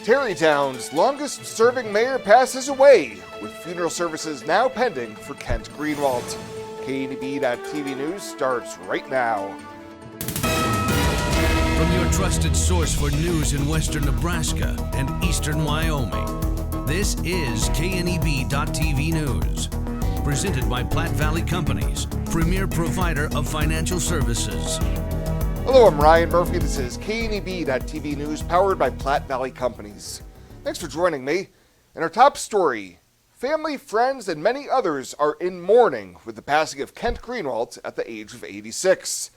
Terrytown's longest-serving mayor passes away, with funeral services now pending for Kent Greenwald. KNEB.TV News starts right now. From your trusted source for news in western Nebraska and eastern Wyoming, this is KNEB.TV News. Presented by Platte Valley Companies, premier provider of financial services. Hello, I'm Ryan Murphy. This is KNEB.TV News, powered by Platte Valley Companies. Thanks for joining me. In our top story, family, friends, and many others are in mourning with the passing of Kent Greenwald at the age of 86.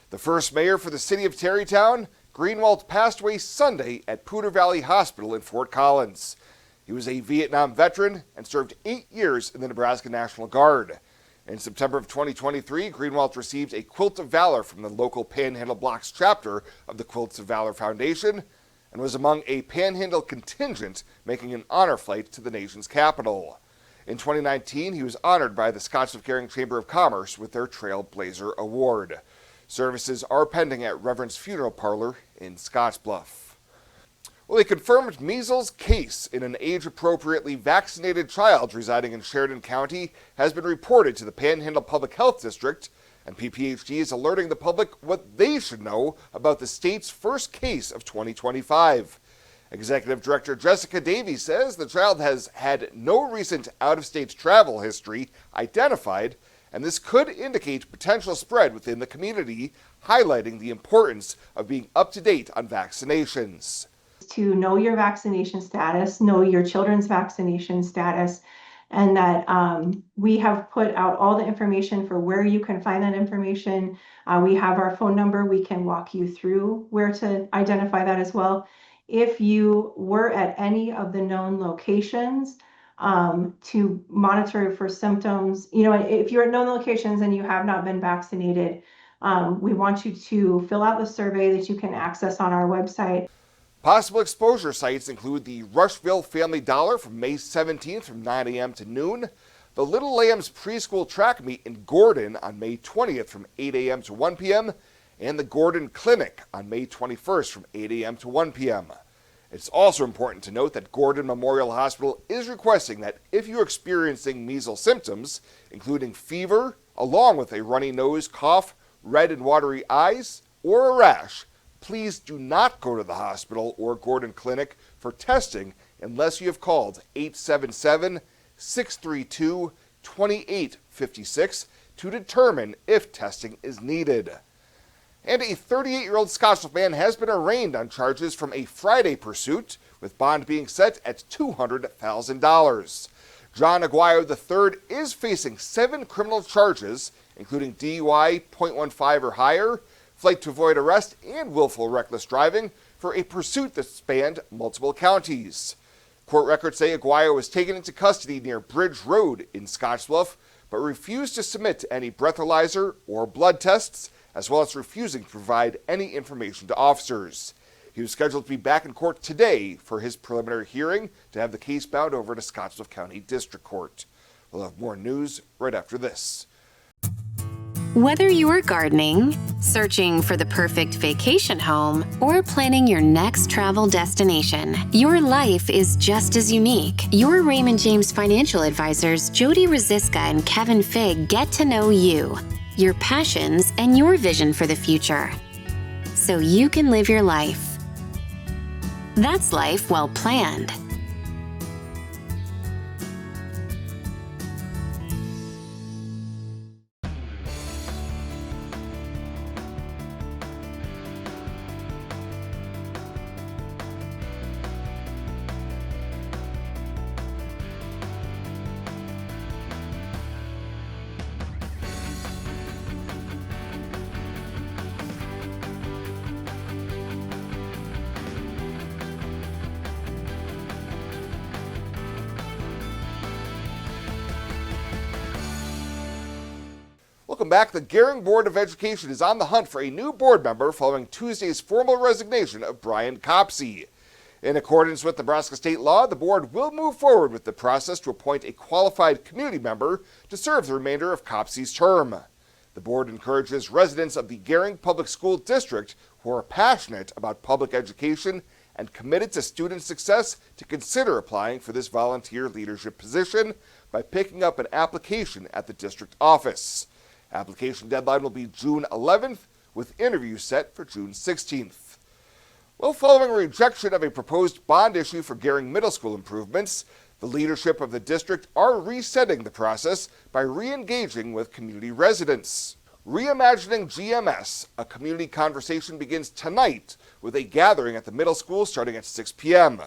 The first mayor for the city of Terrytown, Greenwald passed away Sunday at Poudre Valley Hospital in Fort Collins. He was a Vietnam veteran and served 8 years in the Nebraska National Guard. In September of 2023, Greenwald received a Quilt of Valor from the local Panhandle Blocks chapter of the Quilts of Valor Foundation and was among a Panhandle contingent making an honor flight to the nation's capital. In 2019, he was honored by the Scottsbluff-Caring Chamber of Commerce with their Trailblazer Award. Services are pending at Reverend's Funeral Parlor in Scottsbluff. Well, a confirmed measles case in an age-appropriately vaccinated child residing in Sheridan County has been reported to the Panhandle Public Health District, and PPHD is alerting the public what they should know about the state's first case of 2025. Executive Director Jessica Davies says the child has had no recent out-of-state travel history identified, and this could indicate potential spread within the community, highlighting the importance of being up-to-date on vaccinations. To know your vaccination status, know your children's vaccination status, and that we have put out all the information for where you can find that information. We have our phone number. We can walk you through where to identify that as well. If you were at any of the known locations to monitor for symptoms, if you're at known locations and you have not been vaccinated, we want you to fill out the survey that you can access on our website. Possible exposure sites include the Rushville Family Dollar from May 17th from 9 a.m. to noon, the Little Lambs Preschool Track Meet in Gordon on May 20th from 8 a.m. to 1 p.m., and the Gordon Clinic on May 21st from 8 a.m. to 1 p.m. It's also important to note that Gordon Memorial Hospital is requesting that if you're experiencing measles symptoms, including fever, along with a runny nose, cough, red and watery eyes, or a rash, please do not go to the hospital or Gordon Clinic for testing unless you have called 877-632-2856 to determine if testing is needed. And a 38-year-old Scottsbluff man has been arraigned on charges from a Friday pursuit, with bond being set at $200,000. John Aguayo III is facing 7 criminal charges, including DUI .15 or higher, flight to avoid arrest, and willful reckless driving for a pursuit that spanned multiple counties. Court records say Aguayo was taken into custody near Bridge Road in Scottsbluff, but refused to submit to any breathalyzer or blood tests, as well as refusing to provide any information to officers. He was scheduled to be back in court today for his preliminary hearing to have the case bound over to Scottsbluff County District Court. We'll have more news right after this. Whether you're gardening, searching for the perfect vacation home, or planning your next travel destination, your life is just as unique. Your Raymond James financial advisors, Jody Rosiska and Kevin Figg, get to know you, your passions, and your vision for the future, so you can live your life. That's life well planned. Welcome back. The Gering Board of Education is on the hunt for a new board member following Tuesday's formal resignation of Brian Copsey. In accordance with Nebraska state law, the board will move forward with the process to appoint a qualified community member to serve the remainder of Copsey's term. The board encourages residents of the Gering Public School District who are passionate about public education and committed to student success to consider applying for this volunteer leadership position by picking up an application at the district office. Application deadline will be June 11th, with interviews set for June 16th. Well, following rejection of a proposed bond issue for Gering Middle School improvements, the leadership of the district are resetting the process by re-engaging with community residents. Reimagining GMS, a community conversation, begins tonight with a gathering at the middle school starting at 6 p.m.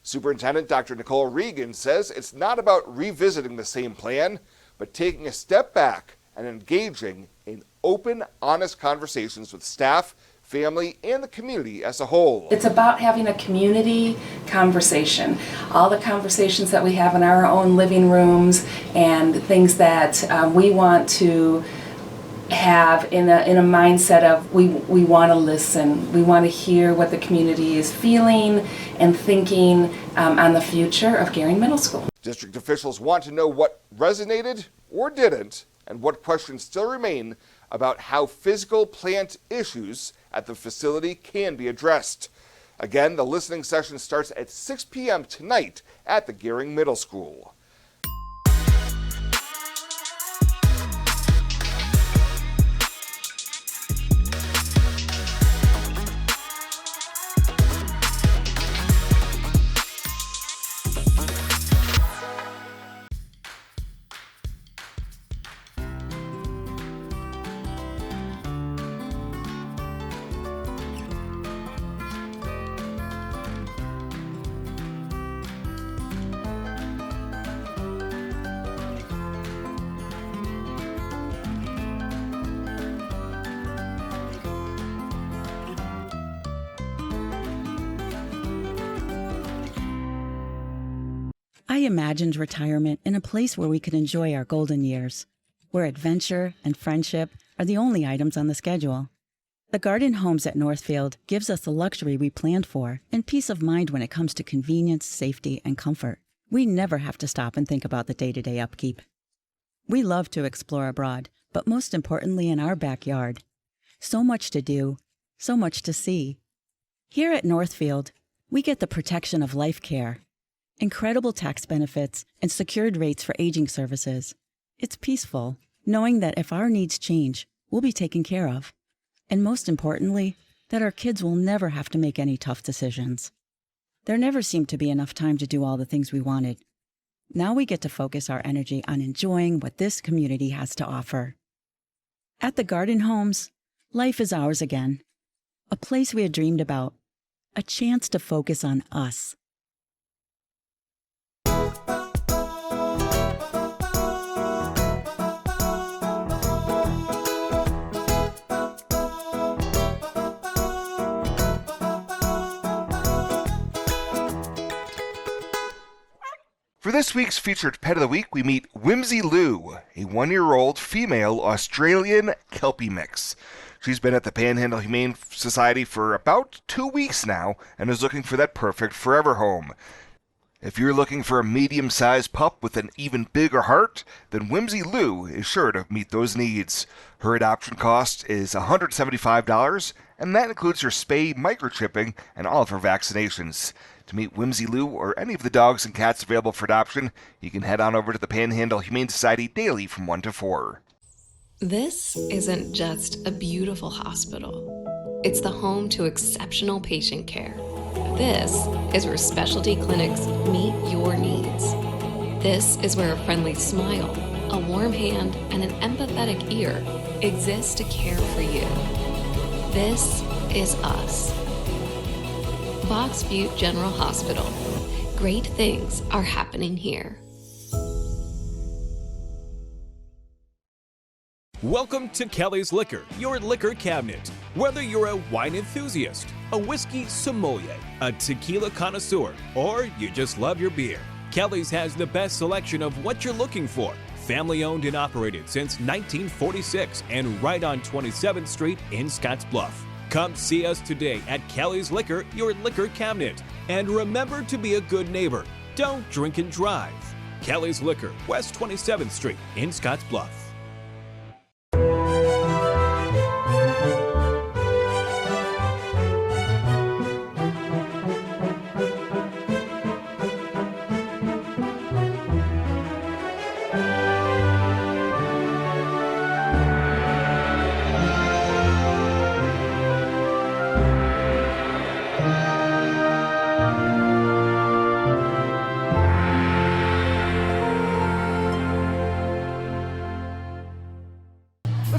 Superintendent Dr. Nicole Regan says it's not about revisiting the same plan, but taking a step back and engaging in open, honest conversations with staff, family, and the community as a whole. It's about having a community conversation. All the conversations that we have in our own living rooms and things that we want to have in a mindset of we want to listen. We want to hear what the community is feeling and thinking on the future of Gering Middle School. District officials want to know what resonated or didn't, and what questions still remain about how physical plant issues at the facility can be addressed. Again, the listening session starts at 6 p.m. tonight at the Gering Middle School. I imagined retirement in a place where we could enjoy our golden years, where adventure and friendship are the only items on the schedule. The Garden Homes at Northfield gives us the luxury we planned for and peace of mind when it comes to convenience, safety, and comfort. We never have to stop and think about the day-to-day upkeep. We love to explore abroad, but most importantly in our backyard. So much to do, so much to see. Here at Northfield, we get the protection of life care, incredible tax benefits, and secured rates for aging services. It's peaceful, knowing that if our needs change, we'll be taken care of. And most importantly, that our kids will never have to make any tough decisions. There never seemed to be enough time to do all the things we wanted. Now we get to focus our energy on enjoying what this community has to offer. At the Garden Homes, life is ours again. A place we had dreamed about. A chance to focus on us. For this week's featured Pet of the Week, we meet Whimsy Lou, a 1-year-old female Australian Kelpie mix. She's been at the Panhandle Humane Society for about 2 weeks now and is looking for that perfect forever home. If you're looking for a medium-sized pup with an even bigger heart, then Whimsy Lou is sure to meet those needs. Her adoption cost is $175, and that includes her spay, microchipping, and all of her vaccinations. To meet Whimsy Lou or any of the dogs and cats available for adoption, you can head on over to the Panhandle Humane Society daily from 1 to 4. This isn't just a beautiful hospital. It's the home to exceptional patient care. This is where specialty clinics meet your needs. This is where a friendly smile, a warm hand, and an empathetic ear exist to care for you. This is us. Box Butte General Hospital. Great things are happening here. Welcome to Kelly's Liquor, your liquor cabinet. Whether you're a wine enthusiast, a whiskey sommelier, a tequila connoisseur, or you just love your beer, Kelly's has the best selection of what you're looking for. Family owned and operated since 1946 and right on 27th Street in Scottsbluff. Come see us today at Kelly's Liquor, your liquor cabinet. And remember to be a good neighbor. Don't drink and drive. Kelly's Liquor, West 27th Street in Scottsbluff.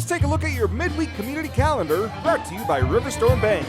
Let's take a look at your midweek community calendar, brought to you by Riverstone Bank.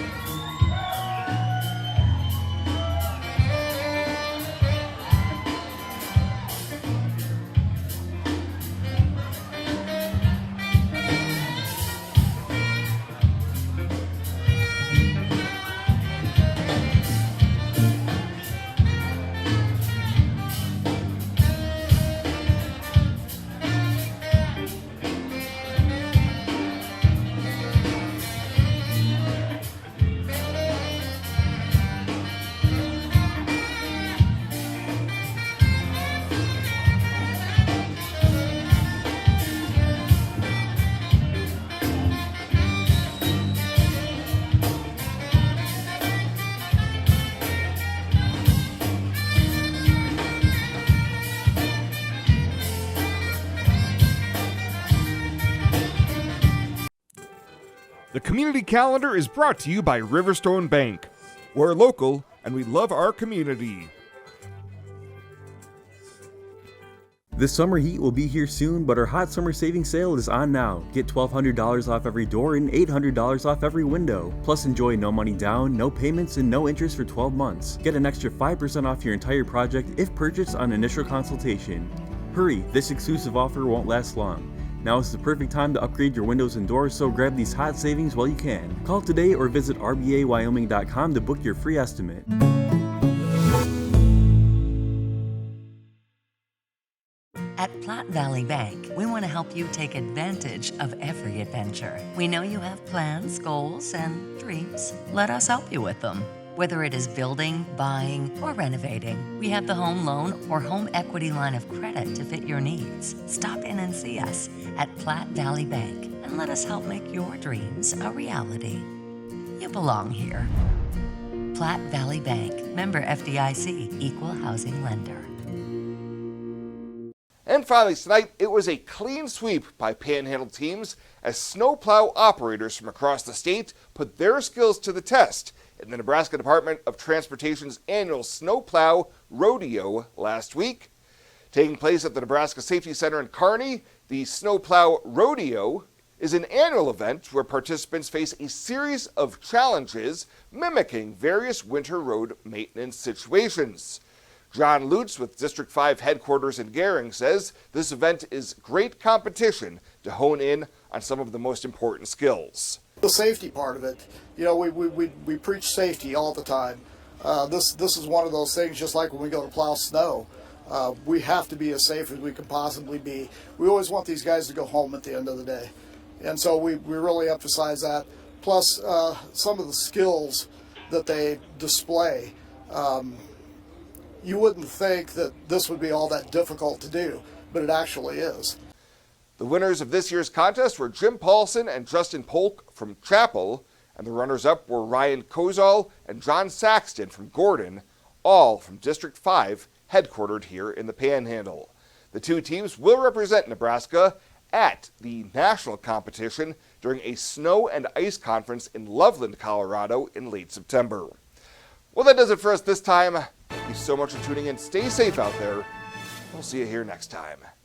The community calendar is brought to you by Riverstone Bank. We're local and we love our community. The summer heat will be here soon, but our hot summer savings sale is on now. Get $1,200 off every door and $800 off every window. Plus enjoy no money down, no payments, and no interest for 12 months. Get an extra 5% off your entire project if purchased on initial consultation. Hurry, this exclusive offer won't last long. Now is the perfect time to upgrade your windows and doors, so grab these hot savings while you can. Call today or visit rbawyoming.com to book your free estimate. At Platte Valley Bank, we want to help you take advantage of every adventure. We know you have plans, goals, and dreams. Let us help you with them. Whether it is building, buying, or renovating, we have the home loan or home equity line of credit to fit your needs. Stop in and see us at Platte Valley Bank and let us help make your dreams a reality. You belong here. Platte Valley Bank, member FDIC, equal housing lender. And finally tonight, it was a clean sweep by Panhandle teams as snowplow operators from across the state put their skills to the test in the Nebraska Department of Transportation's annual Snowplow Rodeo last week. Taking place at the Nebraska Safety Center in Kearney, the Snowplow Rodeo is an annual event where participants face a series of challenges mimicking various winter road maintenance situations. John Lutz with District 5 headquarters in Gering says this event is great competition to hone in on some of the most important skills. The safety part of it, you know, we preach safety all the time. This is one of those things, just like when we go to plow snow. We have to be as safe as we can possibly be. We always want these guys to go home at the end of the day. And so we really emphasize that. Plus, some of the skills that they display. You wouldn't think that this would be all that difficult to do, but it actually is. The winners of this year's contest were Jim Paulson and Justin Polk from Chapel, and the runners-up were Ryan Kozal and John Saxton from Gordon, all from District 5, headquartered here in the Panhandle. The two teams will represent Nebraska at the national competition during a snow and ice conference in Loveland, Colorado in late September. Well, that does it for us this time. Thank you so much for tuning in. Stay safe out there. We'll see you here next time.